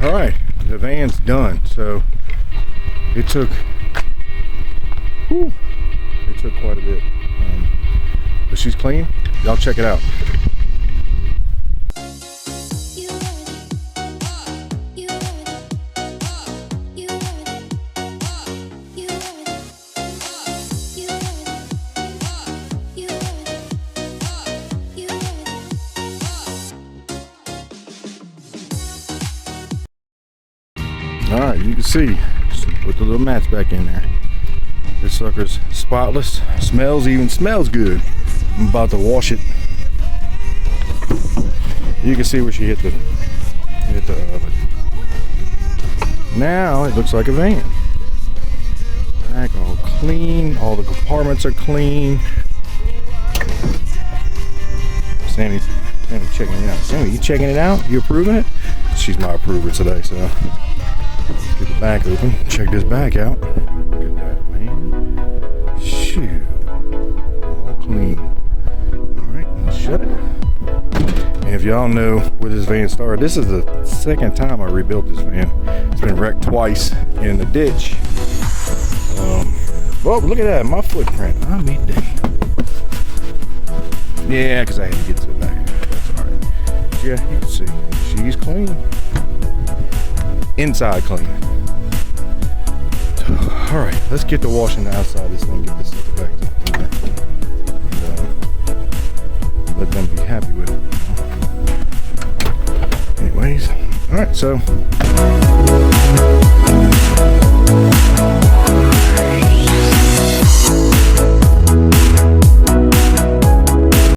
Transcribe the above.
All right, the van's done. So it took quite a bit, but she's clean. Y'all check it out. All right, you can see, just put the little mats back in there. This sucker's spotless, even smells good. I'm about to wash it. You can see where she hit the oven. Now it looks like a van. Back all clean, all the compartments are clean. Sammy checking it out. Sammy, you checking it out? You approving it? She's my approver today, so let's get the back open. Check this back out. Look at that, man. Shoot. All clean. Alright, let's shut it. And if y'all know where this van started, this is the second time I rebuilt this van. It's been wrecked twice in the ditch. Oh, look at that, my footprint. I mean, dang. Yeah, because I had to get to the back. That's alright. Yeah, you can see. She's clean. Inside clean. Alright, let's get to washing the outside of this thing, get this stuff back to the cleaner. And let them be happy with it. Anyways, alright, so